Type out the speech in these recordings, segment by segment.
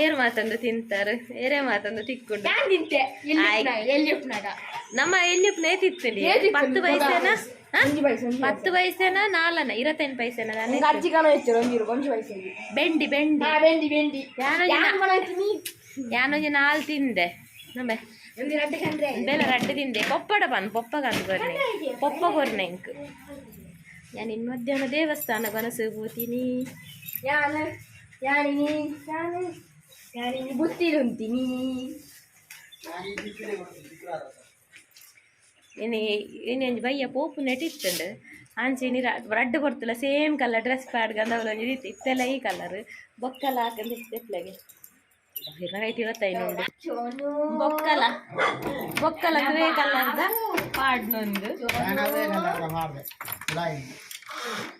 air ಮಾತಂದು ತಿಂತಾರೆ ಏರೇ ಮಾತಂದು ತಿಕ್ಕೊಂಡು ನಮ್ಮ ಎಲ್ಲಿ ತಿಂತೀನಿ 10 ಪೈಸೆನಾ 10 ಪೈಸೆನಾ 4 25 ಪೈಸೆನಾ ಬೆಂಡಿ ಬೆಂಡಿ ಯಾನೊಂದು 4 ತಿಂದೆ ನಮ್ಮೆ ಬೆಲೆ ರಡ್ಡು ತಿಂದೆ ಪೊಪ್ಪಡ ಬನ್ ಪೊಪ್ಪ ಕಂಡು ಬರ್ನೆ ಪೊಪ್ಪ ಕೊರ್ನೆ ಇಂಕ್ ನಾನು ಇನ್ನು ಮಧ್ಯಾಹ್ನ ದೇವಸ್ಥಾನ ಬನಸು ಹೋಗ್ತೀನಿ ಬುತ್ತಿರುಂತೀನಿ ಇನ್ನೊಂದು ಬಯ್ಯ ಪೋಪು ನೆಟ್ಟಿತ್ತಂಡು ಅಂಚೆನಿ ರಡ್ಡು ಕೊಡ್ತಿಲ್ಲ ಸೇಮ್ ಕಲರ್ ಡ್ರೆಸ್ ಪ್ಯಾಡ್ ಗಂಧವಲೊಂದು ರೀತಿ ಇತ್ತೆಲ್ಲ ಈ ಕಲರ್ ಬೊಕ್ಕಲ ಹಾಕಂದು ಇತ್ತೆಪ್ಲೆಗೆ ರೈಟ್ ಇವತ್ತೈ ನೋಡಿ ಬೊಕ್ಕಲ ಗ್ರೇ ಕಲರ್ದ ಪಾಡ್ನೊಂದು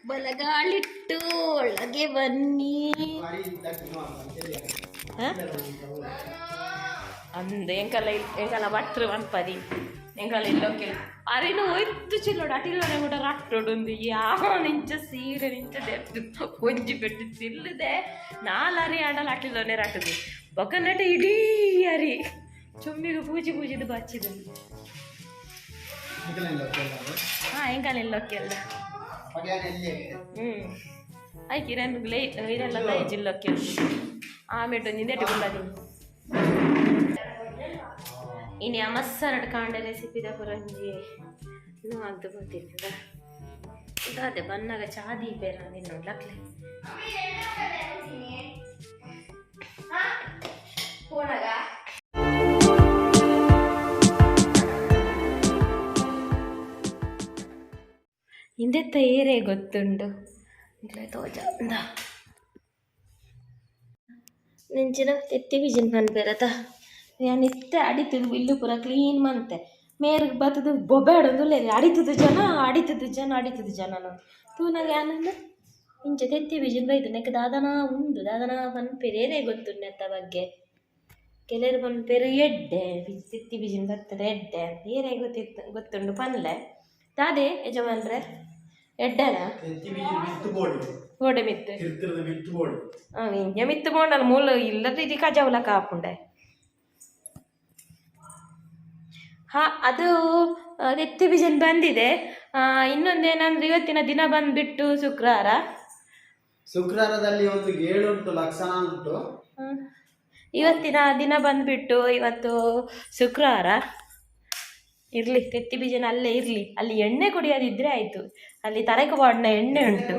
ಬಲಗಾಲಿಟ್ಟು ಒಳಗೆ ಬನ್ನಿ ಅಂದು ಎಂಕಲ ಬಟ್ರು ಅನ್ಪದಿ ಎಂಕಲ ಇಲ್ಲೋಕೆ ಅರೇನು ಒಯ್ತು ಚಿಲ್ಲೋಡು ಅಟಿಲೋಡೆ ಕೂಡ ರಟ್ಟೋಡು ಯಾವ ನಿಂಚ ಸೀರೆ ನಿಂಚ ದೆತ್ತು ಒಂಜಿ ಪೆಟ್ಟು ತಿಲ್ಲದೆ 4 ಅರಿ ಆಡಲ್ಲ ಅಟಿಲೋನೆ ರಟ್ಟದು ಬೊಕ್ಕನಟ ಇಡೀ ಅರಿ ಚೊಮ್ಮಿಗೆ ಪೂಜಿದು ಬಚ್ಚಿದು ಎಂಕಲ ಇಲ್ಲೋಕೆ ಅಲ್ಲ ಆಯ್ಕಿರನ್ನು ಇರೆಲ್ಲ ಜಿಲ್ಲೋಕೆ ಆಮೇಲೆ ನಿಂದೆಟ್ಟು ಗುಳ್ಳದಿ ಇನ್ನು ಆ ಮಸಾಲ ಕಾಂಡ ರೆಸಿಪಿದ ಪುರಂಜಿ ಇನ್ನೂ ಅದು ಗೊತ್ತಿರ್ತದ ಅದೇ ಬನ್ನಾಗ ಚಾದಿ ಬೇರೆ ನೋಡ್ಲಕ್ಲೆ ಹಿಂದೆತ್ತ ಏರೇ ಗೊತ್ತುಂಡು ತೋಜ ನೆಂಚಿನ ತೆತ್ತಿ ವಿಜನ್ ಬಂದ್ಬೇರತ ನಾನು ಇತ್ತೆ ಅಡಿತದು ಬಿಲ್ಲು ಪೂರ ಕ್ಲೀನ್ ಮಂತೆ ಮೇರ್ಗೆ ಬತ್ತದು ಬೊಬ್ಬೆಡೊಂದು ಅಡಿತದ ಜನ ತೂನಾಗ ಆನಂದ ಇಂಚೆ ತೆತ್ತಿ ವಿಜನ್ ಬೈದು ನೆಕ್ ದಾದನ ಪನ್ಪೇರೇ ಗೊತ್ತುಂಡು ಅತ್ತ ಬಗ್ಗೆ ಕೆಲವರು ಪನ್ಪೇರು ಎಡ್ಡೆ ತೆತ್ತಿ ವಿಜನ್ ಬರ್ತದೆ ಎಡ್ಡೆ ಏರೇ ಗೊತ್ತುಂಡು ಪನ್ಲೆ ದಾದೆ ಯಜಮಾನ್ರೆ ಎಡ್ಡನ ಗೋಡೆ ಮಿತ್ತು ಇಂಜ ಮಿತ್ತು ಬೋಂಡಲ್ಲ ಮೂಲ ಇಲ್ಲದ ಇದು ಕಜಾವಲ ಕಾಪುಂಡೆ ಅದು ಎತ್ತಿ ಬಿಜನ್ ಬಂದಿದೆ ಇನ್ನೊಂದೇನಂದ್ರೆ ಇವತ್ತಿನ ದಿನ ಬಂದ್ಬಿಟ್ಟು ಶುಕ್ರವಾರದಲ್ಲಿ ಒಂದು 7 ಉಂಟು ಲಕ್ಷಣ ಉಂಟು ಇವತ್ತಿನ ದಿನ ಬಂದ್ಬಿಟ್ಟು ಇವತ್ತು ಶುಕ್ರವಾರ ಇರ್ಲಿ ತೆತ್ತಿ ಬೀಜನ ಅಲ್ಲೇ ಇರ್ಲಿ ಅಲ್ಲಿ ಎಣ್ಣೆ ಕುಡಿಯೋದಿದ್ರೆ ಆಯ್ತು ಅಲ್ಲಿ ತರೆಕ ಬಾಡ್ನ ಎಣ್ಣೆ ಉಂಟು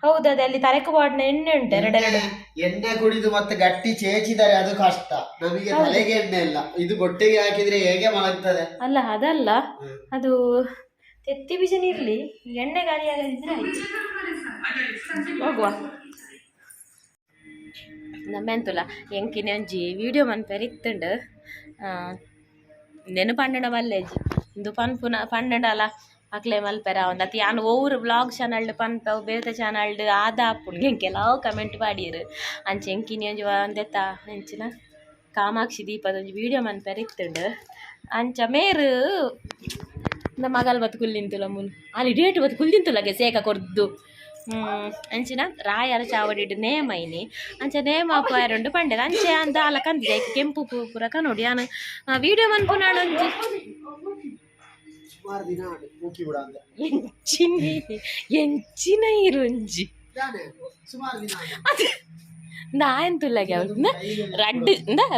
ಹೌದದೇ ಅಲ್ಲಿ ತರೆಕ ಬಾಡ್ನ ಎಣ್ಣೆ ಉಂಟು ಎರಡೆರಡು ಎಣ್ಣೆ ಕುಡಿದು ಮತ್ತೆ ಗಟ್ಟಿ ಚೇಚಿದರೆ ಅದು ಕಷ್ಟ ನಮಗೆ ತಲೆಗೆ ಎಣ್ಣೆ ಇಲ್ಲ ಇದು ಹೊಟ್ಟೆಗೆ ಹಾಕಿದ್ರೆ ಹೇಗೆ ಮಲಗ್ತದೆ ಅಲ್ಲ ಅದಲ್ಲ ಅದು ತೆತ್ತಿ ಬೀಜನ ಇರ್ಲಿ ಎಣ್ಣೆ ಗಾಳಿ ಆಗದಿದ್ರೆ ಆಯ್ತು ಹೋಗುವ ನಮ್ಮೆಂತುಲ ಎಂಕಿನ ಒಂಜಿ ವಿಡಿಯೋ ಮನ್ಪೆರಿತ್ತುಂಡು ನೆನು ಪಂಡನ ಬಲ್ಲೇಜಿ ಇಂದು ಪಂಡಲ ಅಕ್ಲೆ ಮಲ್ಪೆರ ಒಂದು ಅತಿ ಯಾನು ಓವ್ರು ಬ್ಲಾಗ್ ಚಾನಲ್ಡ್ ಪನ್ಪವು ಬೇರೆ ಚಾನಲ್ಡ್ ಆದಾಪುಂಡು ಎಂಕೆಲಾವು ಕಮೆಂಟ್ ಮಾಡಿರು ಅಂಚೆ ಎಂಕಿನಿ ಒಂಜಿ ಒಂದೆತ್ತ ಹೆಂಚಿನ ಕಾಮಾಕ್ಷಿ ದೀಪದೊಂಜಿ ವಿಡಿಯೋ ಮನ್ಪೆರಿತ್ತುಂಡು ಅಂಚ ಮೇರು ಮಗಲ್ ಬತ್ತು ಕುಲ್ಲಿಂತುಲ ಮುನ್ ಅಲ್ಲಿ ಡೇಟ್ ಬತ್ತು ಕುಲ್ಲಿಂತುಲಗೆ ಸೇಕ ಕೊರ್ದು ಅಂಚಿನ ರಾಯರ ಚಾವಡಿಡ್ ನೇಮೈನಿ ಅಂಚ ನೇಮ ಪಾಯರುಂಡು ಪಂಡೆದ ಅಂಚೆ ಅಂತ ಅಲ್ಲ ಕಂದಿದೆ ಕೆಂಪು ಪೂರಕ ನೋಡಿ ನಾನು ವಿಡಿಯೋ ಮನ್ಪುನಾಡೊಂಜಿ ಎಂಚಿನ ಇರುಂಜಿ ದಾಯಂತುಲ್ಲಗೆ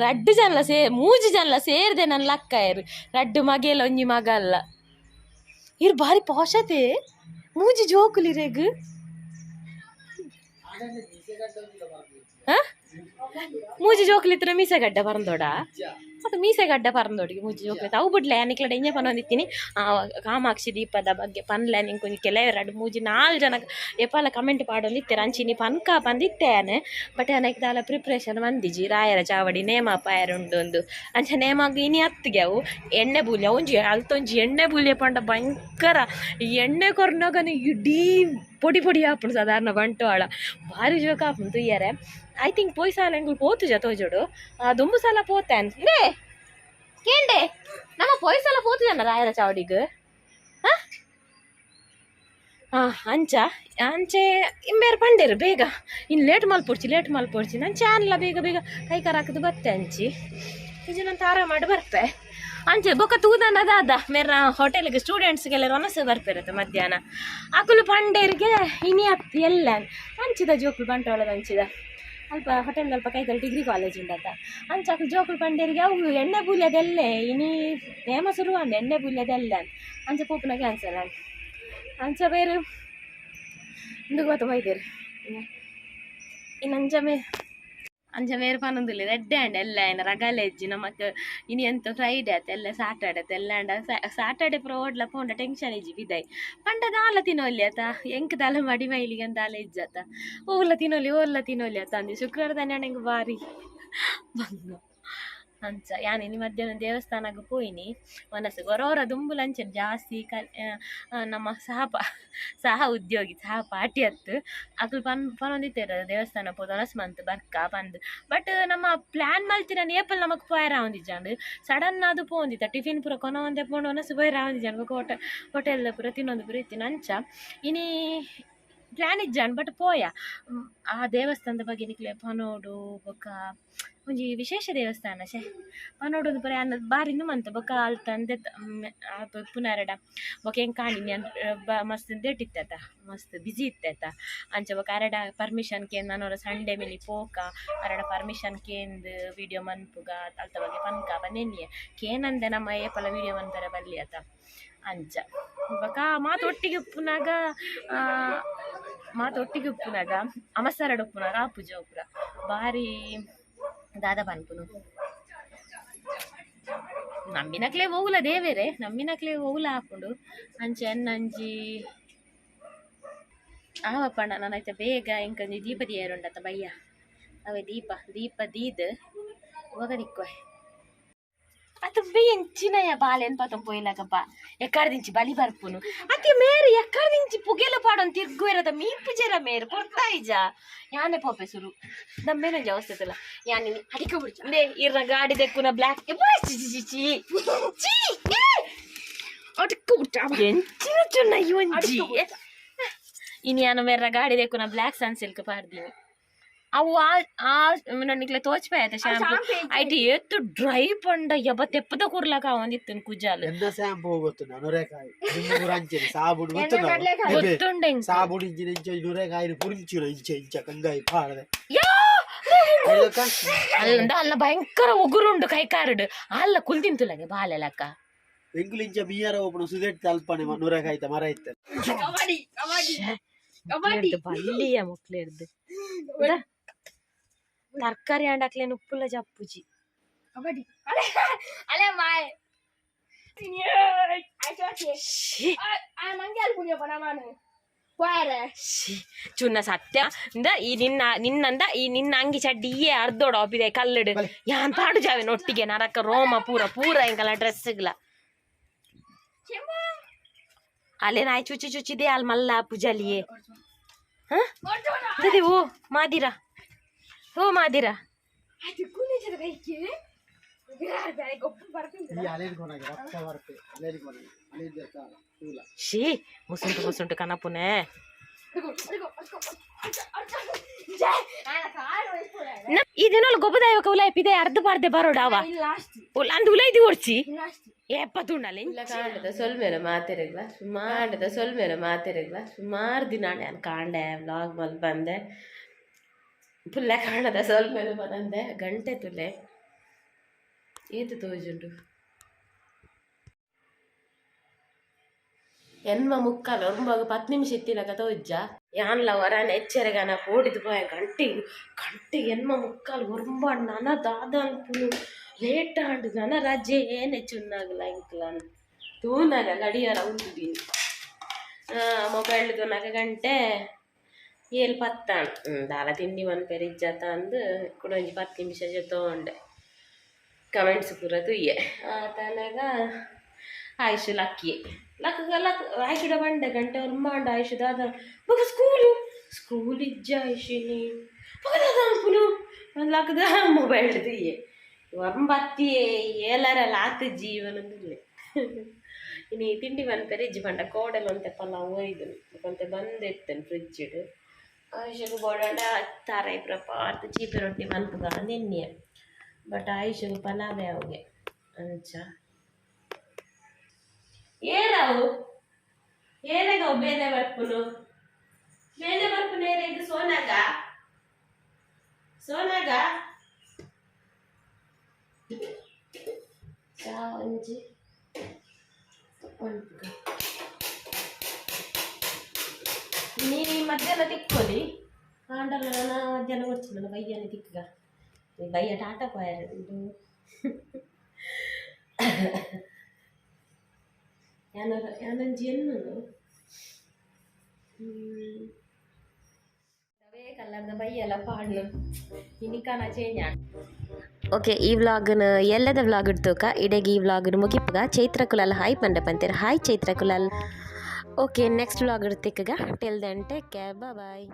ರಡ್ಡು ಜನ ಮೂಜಿ ಜನ ಸೇರಿದೆ ನನ್ನ ಲಕ್ಕಾಯರು ರಡ್ಡು ಮಗೆಲ್ಲ ಒಂಜಿ ಮಗ ಅಲ್ಲ ಇರು ಬಾರಿ ಪಾಶತೆ ಮೂಜಿ ಜೋಕುಲಿರೆಗ್ ಮೂಜಿ ಜೋಕ್ಲಿತ್ರ ಮೀಸೆಗಡ್ಡ ಪರಂದೋಡ ಮತ್ತು ಮೀಸೆಗಡ್ಡ ಪರಂದೋಡಿಗೆ ಮೂಜಿ ಜೋಕ್ಲಿತ್ತ ಅವು ಬಿಡ್ಲೆ ನಿಕ್ಲಡೆ ಇಂಜೆ ಪನ್ನೊಂದಿತ್ತೀನಿ ಕಾಮಾಕ್ಷಿ ದೀಪದ ಬಗ್ಗೆ ಪನ್ಲೆ ನಿಂಗೆ ಕೊಂಚ ಕೆಲವೆರಡು ಮೂಜಿ 4 ಜನ ಎಪ್ಪಲ್ಲ ಕಮೆಂಟ್ ಪಾಡೊಂದಿತ್ತೆ ಅಂಚಿನಿ ಪನ್ಕ ಬಂದಿತ್ತೇನೆ ಬಟ್ ನನಗೆ ದಾಲ ಪ್ರಿಪ್ರೇಷನ್ ಬಂದಿಜಿ ರಾಯರ ಚಾವಡಿ ನೇಮ ಪಾಯರುಂಡು ಒಂದು ಅಂಚ ನೇಮಾಗ ಇನಿ ಹತ್ತಿಗೆ ಅವು ಎಣ್ಣೆ ಬೂಲ್ಯ ಒಂಜಿ ಅಲ್ತೊಂಜಿ ಎಣ್ಣೆ ಬೂಲ್ಯ ಪಂಡ ಭಯಂಕರ ಎಣ್ಣೆ ಕೊರ್ನಾಗನ ಇಡೀ ಪೊಡಿ ಹಾಪುಂಡು ಸಾಧಾರಣ ಬಂಟವಾಳ ಭಾರಿ ಜೋಕ ಹಾಪುಂಡು ತುಯ್ಯರೆ ಐ ಥಿಂಕ್ ಪೋಯ್ ಸಾಲ ಎಂಗ್ಳು ಪೋತು ಜತೋಜೋಡು ದುಂಬು ಸಾಲ ಪೋತೇನ್ ಲೇ ಕೇಂಡೆ ನಮ್ಮ ಪೋಯ್ ಸಾಲ ಪೋತು ಜನ ರಾಯರ ಚಾವಡಿಗೆ ಅಂಚ ಅಂಚೆ ಇಂಬೇರು ಪಂಡೇರು ಬೇಗ ಇನ್ನು ಲೇಟ್ ಮಲ್ಪೊಡ್ಚಿ ಅಂಚೆ ಆನ್ಲ ಬೇಗ ಬೇಗ ಕೈ ಕಾರ ಹಾಕಿದು ಬತ್ತೆ ಅಂಚಿ ಇದನ್ನಂತ ಆರಾಮ ಮಾಡಿ ಬರ್ಪೆ ಅಂಚೆ ಬೊಕ್ಕ ತೂದನದಾದ ಮೇರ ಹೋಟೆಲ್ಗೆ ಸ್ಟೂಡೆಂಟ್ಸ್ಗೆಲ್ಲ ಒನಸು ಬರ್ಪಿರತ್ತೆ ಮಧ್ಯಾಹ್ನ ಅಕುಲು ಪಂಡೇರಿಗೆ ಇನಿ ಹತ್ತಿ ಎಲ್ಲ ಅಂಚಿದ ಜೋಕುಲು ಬಂಟ್ವಾಳದ ಅಂಚಿದ ಅಲ್ಪ ಹೋಟೆಲ್ ಅಲ್ಪ ಕೈಕಲ್ ಡಿಗ್ರಿ ಕಾಲೇಜ್ ಉಂಡತ್ತ ಅಂಚಾಕಲು ಜೋಕುಲು ಪಂಡೇರಿಗೆ ಅವು ಎಣ್ಣೆ ಬೂಲ್ಯದೆಲ್ಲೇ ಇನಿ ನೇಮ ಶುರು ಅಂದ ಎಣ್ಣೆ ಬೂಲ್ಯದೆಲ್ಲ ಅಂಚ ಪೋಪುನ ಕ್ಯಾನ್ಸಲ್ ಅಂಚ ಬೇರು ಇಂದು ಗೊತ್ತ ಬೈದೇರು ಇನ್ನು ಅಂಚ ಬೇರು ಪನ್ನೊಂದಿಲ್ಲ ರೆಡ್ ಹ್ಯಾಂಡ್ ಎಲ್ಲ ಏನು ರಗಲೆ ಇಜ್ಜಿ ನಮಕ್ ಇನಿ ಎಂತ ಫ್ರೈಡೇ ಆತ ಎಲ್ಲ ಸಾಟರ್ಡೆ ಆತ ಎಲ್ಲ ಸಾಟರ್ಡೆ ಪುರ ಓಡ್ಲ ಪೋಂಡ ಟೆನ್ಷನ್ ಇಜ್ಜಿ ಬಿದ್ದಾಯಿ ಪಂಡದ ಆಲ ತಿನ್ನೋಲಿ ಆತ ಎಂಕ್ ತಲೆ ಮಡಿ ಮೈಲಿಗೆ ಅಂತ ಆಲ ಇಜ್ಜಾತ ಓಲ್ಲ ತಿನ್ನೋಲಿ ಆತ ಅಂದಿ ಶುಕ್ರವಾರ ತಾನೆ ನಂಗೆ ಬಾರಿ ಬಂಗ ಅಂಚ ಯಾನೇನು ಮಧ್ಯಾಹ್ನ ದೇವಸ್ಥಾನಕ್ಕೆ ಪೋಯಿನಿ ಮನಸ್ಸು ಹೊರವರ ದುಂಬು ಲಂಚನ್ ಜಾಸ್ತಿ ನಮ್ಮ ಸಹ ಉದ್ಯೋಗಿ ಸಹ ಪಾರ್ಟಿ ಹತ್ತು ಅಕ್ಲು ಪನೊಂದಿತ್ತೇರ ದೇವಸ್ಥಾನ ಪೋದು ಒನಸ್ ಮಂತ್ ಬರ್ಕ ಬಂದು ಬಟ್ ನಮ್ಮ ಪ್ಲ್ಯಾನ್ ಮಲ್ತಿನ ಏಪಲ್ ನಮಕ್ ಪೋಯರ ಒಂದಿಜ್ಜಂಡು ಸಡನ್ ಅದು ಪೋಂದಿತ್ತ ಟಿಫಿನ್ ಪೂರ ಕೊನ ಒಂದೇ ಪೋಂಡು ಒನಸ್ ಪೋಯರ ಒಂದಿಜ್ಜಂಡು ಹೋಟೆಲ್ ಪೂರ ತಿನ್ನೊಂದು ಪೂರ ಇತ್ತಿನ ಅಂಚ ಇನಿ ಪ್ಲ್ಯಾನ್ ಇಜ್ಜಾಂಡು ಬಟ್ ಪೋಯ ಆ ದೇವಸ್ಥಾನದ ಬಗ್ಗೆ ನಿಕ್ಲೆ ಪನೋಡು ಬೊಕ್ಕ ಒಂಜಿ ವಿಶೇಷ ದೇವಸ್ಥಾನ ಪನೋಡೊಂದು ಪರ ಅನ್ನದು ಬಾರಿಂದು ಮಂತ ಬೊಕ್ಕ ಅಲ್ತಂದೆ ಪುನರಡ ಬೊಕ ಹೆಂಗೆ ಕಾಣಿನಿ ಮಸ್ತ್ ದೇಟಿತ್ತತ ಮಸ್ತ್ ಬಿಸಿ ಇತ್ತತ ಅಂಚ ಬೊಕ ಅರಡ ಪರ್ಮಿಷನ್ ಕೇಂದ್ ನನ್ನೋರ ಸಂಡೇ ಮೇಲೆ ಪೋಕ ಅರಡ ಪರ್ಮಿಷನ್ ಕೇಂದ್ ವಿಡಿಯೋ ಮನ್ಪುಗ ಅಲ್ತ ಬಗ್ಗೆ ಪನ್ಕ ಬನ್ನೆನ್ನಿಯ ಕೇನಂದೆ ನಮ್ಮ ಏಪಲ ವಿಡಿಯೋ ಮನ್ಪರ ಬಲ್ಲಿ ಆತ ಅಂಚ ಬೊಕ ಮಾತೊಟ್ಟಿಗೆ ಉಪ್ಪುನಾಗ ಅಮಸರಡು ಉಪ್ಪುನಾಗ ಆ ಪೂಜೆ ಉಪ್ಪುರ ಬಾರಿ ದಾದ ಪನ್ಪುನು ನಮ್ಮಿನಕ್ಲೆ ಹೋಗುಲ ದೇವೇರೆ ನಮ್ಮಿನಕ್ಲೆ ಹೋಗುಲ ಹಾಕೊಂಡು ಅಂಚೆ ಅನ್ನಂಜಿ ಆವಪ್ಪಣ್ಣ ನಾನೈತೆ ಬೇಗ ಇಂಕೊಂಜಿ ದೀಪ ದಿಯರುಂಡತ್ತ ಬಯ್ಯ ಅವೇ ದೀಪ ದೀದ್ ಒಗದಿಕ್ಕೊ ಅದು ಬೇಂಚಿನಯ ಬಾಲೆ ಅನ್ಪತ್ತ ಪೋಯಿಲಾಗಪ್ಪ ಎಕ್ಕಡ್ದಿಂಚಿ ಬಲಿ ಬರ್ಪುನು ಅತಿ ಮೇರೆ ಎಕ್ಕಡ್ದಿಂಚಿ ಪುಗೆಲ ಪಾಡೊಂದು ತಿರ್ಗು ಇರದ ಮೀಪು ಜರ ಮೇರೆ ಕೊಡ್ತಾಯಿಜ ಯಾನೆ ಪೋಪೆ ಸುರು ನಮ್ಮೇನ ಅವಸ್ಥೆಲ್ಲ ಯಾನಿ ಅಡಿಕೆ ಬಿಡ್ಚಂದೆ ಇರ್ನ ಗಾಡಿ ದೆಕ್ಕುನ ಬ್ಲ್ಯಾಕ್ ಚಿ ಅಡಿಕೆ ಬಿಟ್ಟ ಎಂಚಿನ ಚುನ್ನ ಒಂಜಿ ಇನ್ನು ಯಾನು ಮೇರ ಗಾಡಿ ದೆಕ್ಕುನ ಬ್ಲ್ಯಾಕ್ ಸನ್ ಸಿಲ್ಕ್ ಪಾಡ್ದೀನಿ ಅವು ನಿಕ್ಲೆ ತೋಚ್ಪಾಯ್ತ ಶಾಂಪು ಐಟಿ ಎತ್ತು ಡ್ರೈ ಪಂಡ ಯಬ್ಬ ತೆಪ್ಪದ ಕೂರ್ಲಾಕ ಒಂದಿತ್ತು ಕುಜಾಲು ಎಂದ ಶಾಂಪು ಗೊತ್ತು ನೂರೆಕಾಯಿ ಅಂಚನೆ ಸಾಬುಡು ಗೊತ್ತುಂಡೆ ಸಾಬುಡು ಇಂಚಿನ ನೂರೆಕಾಯಿ ಪುರಿಂಚಿರು ಇಂಚ ಕಂಗಾಯಿ ಪಾಡದೆ ಅಲ್ಲಂದ ಅಲ್ಲ ಭಯಂಕರ ಉಗುರುಂಡು ಕೈಕಾರುಡು ಅಲ್ಲ ಕುಲ್ತಿಂತುಲಗೆ ಬಾಲೆಲಕ್ಕ ಎಂಕುಲಿಂಚ ಮೀಯರ ಒಬ್ಬನು ಸುದೆಟ್ ತಲ್ಪನೆ ನೂರೆಕಾಯ್ತ ಮರ ಇತ್ತ ಬಲ್ಲಿಯ ಮುಕ್ಲೇರ್ದು ತರಕಾರಿ ಅಂಡಾಕ್ಲೆ ಉಪ್ಪುಲ ಜಪ್ಪುಜಿ ಚುನ್ನ ಸತ್ಯ ಈ ನಿನ್ನಂದ ಈ ನಿನ್ನ ಅಂಗಿ ಚಡ್ಡಿಯೇ ಅರ್ಧೋಡ ಒಪ್ಪಿದೆ ಕಲ್ಲಡು ಯಾನ್ ಪಾಡು ಜಾವೆ ನೊಟ್ಟಿಗೆ ನರಕ ರೋಮ ಪೂರ ಎಂಕಲ್ಲ ಡ್ರೆಸ್ಗಳ ಅಲ್ಲೇ ನಾಯಿ ಚುಚ್ಚಿದೆ ಅಲ್ಲಿ ಮಲ್ಲ ಪೂಜಾಲಿಯೇ ಓ ಮಾದಿರಾ ಶೀ ಮುಸುಂಟು ಕನಪುನೆ ಇದನ್ನ ಗೊಬ್ಬದಾಯ ಉಲಾಯ್ಪಿದೆ ಅರ್ಧ ಪಾರ್ದೆ ಬರೋಡಾವ ಅಂದ್ ಉಲೈದಿ ಓಡ್ಸಿ ಎಪ್ಪತ್ತುಂಡಲ್ಲಿ ಕಾಂಡದ ಸೊಲ್ಮೇಲೆ ಮಾತಿರಗ್ಲ ಸುಮಾರು ದಿನ ನಾನು ಕಾಂಡೆ ವ್ಲಾಗ್ ಮಲ್ ಬಂದೆ ಪುಲ್ಲೆ ಕಾಣದ ಸೊಲ್ಮೇಲೆ ಬಂದೆ ಗಂಟೆ ತುಲೆ ಏತು ತೋಜುಂಡು ಎನ್ಮ ಮುಕ್ಕಾಲು ಒಂಬಾಗ 10 ನಿಮಿಷ ಇತ್ತಿನಾಗ ತೋಜ್ಜ ಯಾನ್ಲ ವರನ ಎಚ್ಚರೆಗನ ಓಡಿದು ಪೋಯ ಗಂಟೆ ಎನ್ಮ ಮುಕ್ಕಾಲು ಒಂಬ ನನ ದಾದ ಅನ್ಪುನು ಲೇಟ್ ಆಂಡು ನನ ರಜೆ ಏನೆ ಚುನ್ನಾಗಲ ಇಂಕ್ಲಾನ್ ತೂನಾಗ ಗಡಿಯಾರ ಉಂಟುದೀನಿ ಮೊಬೈಲ್ ತೂನಾಗ ಗಂಟೆ 7:10 ದಾಲ ತಿಂಡಿ ಮನ್ಪೇರು ಇಜ್ಜಾತ ಅಂದು ಕೂಡ ಒಂಜಿ 10 ನಿಮಿಷ ತೊಗೊಂಡೆ ಕಮೆಂಟ್ಸ್ ಪೂರ ತುಯ್ಯೆ ಆತನಾಗ ಆಯುಷ್ ಲಕ್ಕಿ ಆಯುಷುಡ ಬಂಡೆ ಗಂಟೆ ಒಂಬಾಂಡ ಆಯುಷುದಾದ ಬೊಕ ಸ್ಕೂಲ್ ಇಜ್ಜ ಆಯುಷಿನಿ ಬೊಕದಾದ ಅನ್ಪುನು ಲಕ್ಕದ ಮೊಬೈಲ್ ತುಯ್ಯೆ ಒಂಬತ್ತಿಯೇ ಏಲರ ಲಾತ್ ಜೀವನದಲ್ಲಿ ಇನ್ನು ತಿಂಡಿ ಮನ್ಪೆರೆ ಇಜ್ಜಿ ಪಂಡ ಕೋಡೆಲ್ಲ ಒಂತೆ ಪಲಾವ್ ಒಯ್ದು ಒಂತೆ ಬಂದೆತ್ತೇನೆ ಫ್ರಿಡ್ಜ್ ಇಡು ಆಯುಷಗೆ ಬೋಡಾಂಡ ತಾರಾಯಿ ಪ್ರಪಾರ್ತ್ ಚೀಪೆ ರೊಟ್ಟಿ ಮನ್ಪುಗ ನಿನ್ನೆ ಬಟ್ ಆಯುಷಗೆ ಪಲಾವೇ ಅವುಗೆ ಅಂಚ ಏರಾವು ಏನಾಗವು ಬೇರೆ ಬರ್ಪುನು ಏರೆ ಇದು ಸೋನಾಗ ಚಾ ಒಂಜಿ ನೀನು ಮಧ್ಯಾಹ್ನ ತಿಕ್ಕೊಳ್ಳಿ ಕಾಂಡಲ್ಲ ನಾನು ಮಧ್ಯಾಹ್ನ ಕೊಡ್ತಿಲ್ಲ ಬಯ್ಯನೇ ತಿಕ್ಕ ಬಯ್ಯ ಟಾಟಾ ಪಾಯರ್ ಇದು ಯಾನಂಜಿ ಎನ್ನು ಕಲ್ಲರ್ದ ಬೈಯೆಲ್ಲ ಪಾಡ್ಲು ಇನ್ನಿಕಾನ ಚೇಂಜ್ ಆಡ ಓಕೆ ಈ ವ್ಲಾಗ್ನ ಎಲ್ಲದ ವ್ಲಾಗ್ ಇಡ್ತೋಕ ಇಡೆಗೆ ಈ ವ್ಲಾಗ್ನ ಮುಗಿಪಗ ಚೈತ್ರ ಕುಲಾಲ್ ಹಾಯ್ ಪಂಡ ಪಂತೀರ hi Chaitra Kulal okay next vlog ಇಡ್ತಿಕ್ಕಗ ಟಿಲ್ ದೆನ್ ಟೇಕ್ ಕೇರ್ ಬಾಯ್